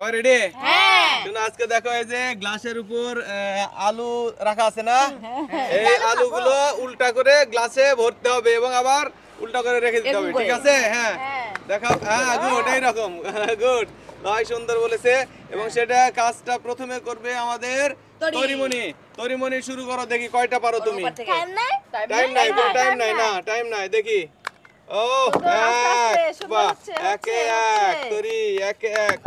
সবাই রেডি? হ্যাঁ। শুনো, আজকে দেখো এই যে গ্লাসের উপর আলু রাখা আছে না, এই আলুগুলো উল্টা করে গ্লাসে ভরতে হবে এবং আবার উল্টা করে রেখে দিতে হবে, ঠিক আছে? হ্যাঁ, দেখাও। হ্যাঁ, গুড, এইরকম। গুড, ভাই সুন্দর বলেছে। এবং সেটা কাজটা প্রথমে করবে আমাদের তরিমণি। তরিমণি, শুরু করো, দেখি কয়টা পারো তুমি। টাইম নাই? টাইম নাই, কোনো টাইম নাই, না টাইম নাই, দেখি। ও এক, বাহ, একে এক, তরি একে এক।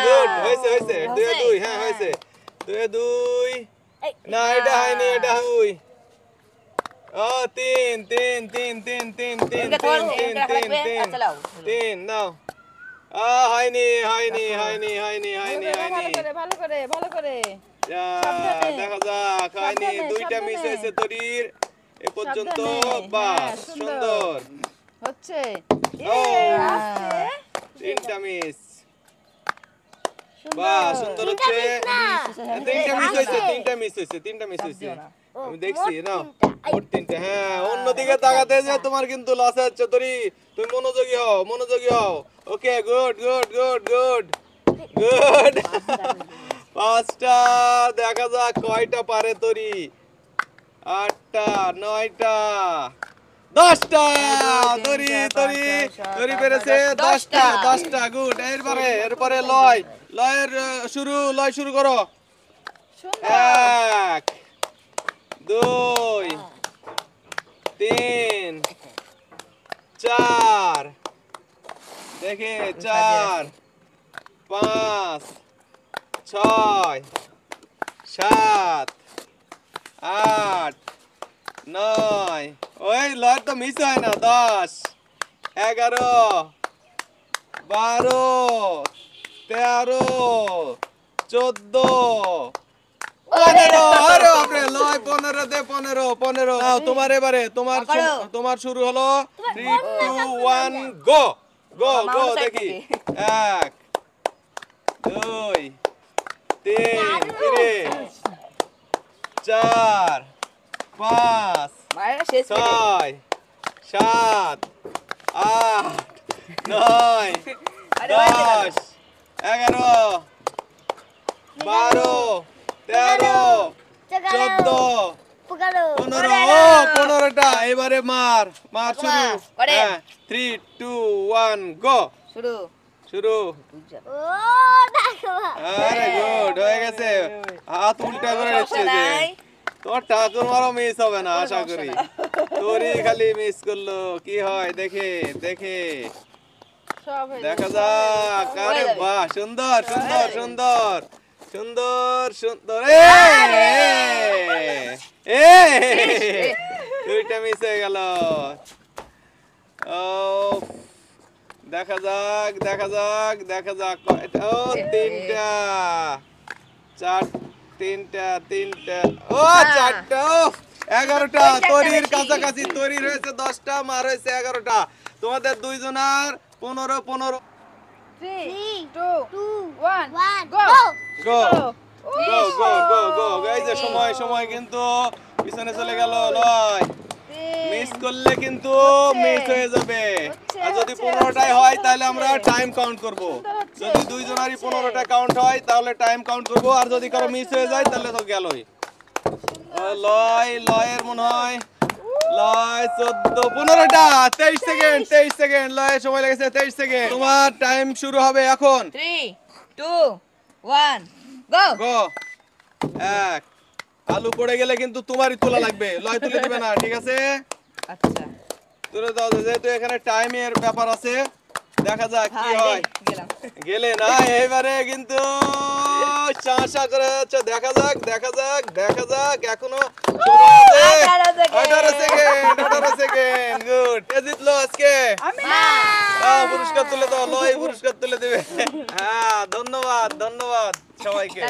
গুড, হয়েছে হয়েছে, দুয়ে দুই, হ্যাঁ হয়েছে, দুয়ে দুই। না, এটা হয়নি, এটা হুই। ও তিন তিন তিন তিন তিন তিন তিন তিন তিন তিন তিন, নাও। হয়নি হয়নি হয়নি হয়নি হয়নি হয়নি। ভালো করে দেখা যাক, হয়নি, দুইটা মিস হয়েছে তরির এ পর্যন্ত। বাহ, সুন্দর হচ্ছে। ও, তিনটা মিস। বাহ, সুন্দর হচ্ছে। তিনটা মিস হয়েছে, তিনটা মিস হয়েছে, তিনটা মিস হয়েছে, আমি দেখছি না। মোট তিনটা। হ্যাঁ, অন্যদিকে তাকাতে যে তোমার কিন্তু লস হচ্ছে তরি। তুমি মনোযোগী হও, মনোযোগী হও। Okay, good good good good good. পাঁচটা। দেখা যাক কয়টা পারে তরি। আটটা, নয়টা, 10টা। তরি তরি তরি পেরেছে 10টা, 10টা। গুড। এরপরে লয়, লয়ের লয় শুরু করো। এক, দুই, তিন, চার, দেখে 4, 5, 6, 7, 8, 9, ওই লয় তো মিস হয় না। 10, 11, 12, 13, 14, 15। আরে বাপরে, লয় 15 দে, 15, 15। নাও, তোমার এবারে, তোমার শুরু হলো। 3, 2, 1, গো গো গো, দেখি। 1, 2, 3, 4, 5, 6, 7, 8, 9, 10, 11, 12, 13, 14, 15। 15টা। এবারে মার শুরু। হ্যাঁ, 3, 2, 1, গো। শুরু। আরে গুড, হয়ে গেছে। হাত উল্টা করে নিচ্ছে যে। তোমার ঠাকুর মারও মিস হবে না আশা করি। তোরই খালি মিস করলো, কি হয় দেখে দেখে। দেখা যাক। আরে বাহ, সুন্দর সুন্দর সুন্দর সুন্দর সুন্দর। দুইটা মিস হয়ে গেল। ও, দেখা যাক দেখা যাক দেখা যাক কয়টা। ও, তিনটা, তিনটা তিনটা। ও, চারটা। ও, 11টা। তরির কাছাকাছি, তরির হয়েছে 10টা, মার হয়েছে 11টা। তোমাদের দুইজনার 15 15। গো গো গো গো গো। এই যে সময় সময় কিন্তু পিছনে চলে গেল। লয় মিস করলে কিন্তু মিস হয়ে যাবে। আর যদি 15টাই হয় তাহলে আমরা টাইম কাউন্ট করব। যদি দুইজনারই 15টা কাউন্ট হয় তাহলে টাইম কাউন্ট করব। আর যদি কারো মিস হয়ে যায় তাহলে তো গেলই। লয়ের মনে হয় লয় 14, 15টা। 23 সেকেন্ড, 23 সেকেন্ড। লয়ের সময় লেগেছে 23 সেকেন্ড। তোমার টাইম শুরু হবে এখন। 3, 2, 1, গো। গো। এক। আলু পড়ে গেলে কিন্তু তোমারই তোলা লাগবে, লয় তুলে দিবে না, ঠিক আছে? আচ্ছা, তুলে দাও, যেহেতু এখানে টাইমের ব্যাপার আছে। দেখা যাক কি হয়। গেলে না, এবারে কিন্তু চাষা করে যাচ্ছে। দেখা যাক দেখা যাক দেখা যাক। এখনো সময় আছে। 18 সেকেন্ড, 18 সেকেন্ড। গুড। কে জিতলো আজকে? পুরস্কার তুলে দাও, লয় পুরস্কার তুলে দেবে। হ্যাঁ, ধন্যবাদ ধন্যবাদ সবাইকে।